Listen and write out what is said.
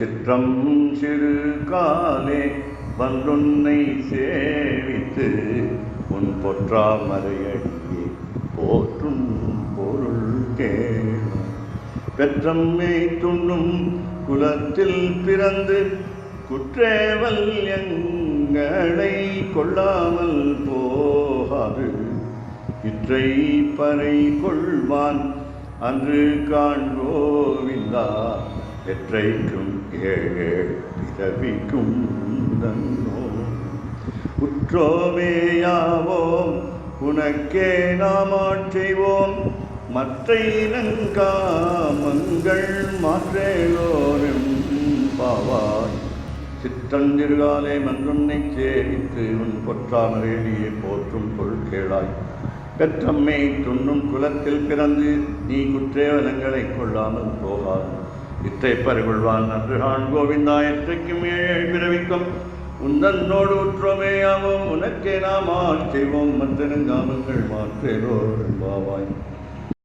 சிற்றம் சிறு காலே வந்தொன்னை சேவித்து உன் பொற்றாமரையடியே போற்றும் பொருள் கேள். பெற்றம்மை துண்ணும் குலத்தில் பிறந்து குற்றேவல் எங்களை கொள்ளாமல் போகாது இற்றை பறை கொள்வான் அன்று காண்கோவிந்தா எற்றைக்கும் ஏழேழ் பிறவிக்கும் நன்னோ. உற்றோமேயாவோம் உனக்கே நாம் ஆட்செய்வோம் மற்ற இனங்காமங்கள் மாற்றேலோரும் பாவாய். சிற்றஞ்சிறுகாலே மன்றொன்னை சேவித்து உன் பொற்றாமரையடியே போற்றும் பொருள் கேளாய். பெற்றம்மை துண்ணும் குலத்தில் பிறந்து நீ குற்றேவலங்களை கொள்ளாமல் போகாது இற்றை பறிகொள்வான் அன்று காண்கோவிந்தா எற்றைக்கும் ஏழேழ் பிறவிக்கும் உந்தன்னோடு உற்றோமேயாவோம் உனக்கே நாம் ஆட்செய்வோம் மற்ற இனங்காமங்கள் மாற்றேலோரும் பாவாய்.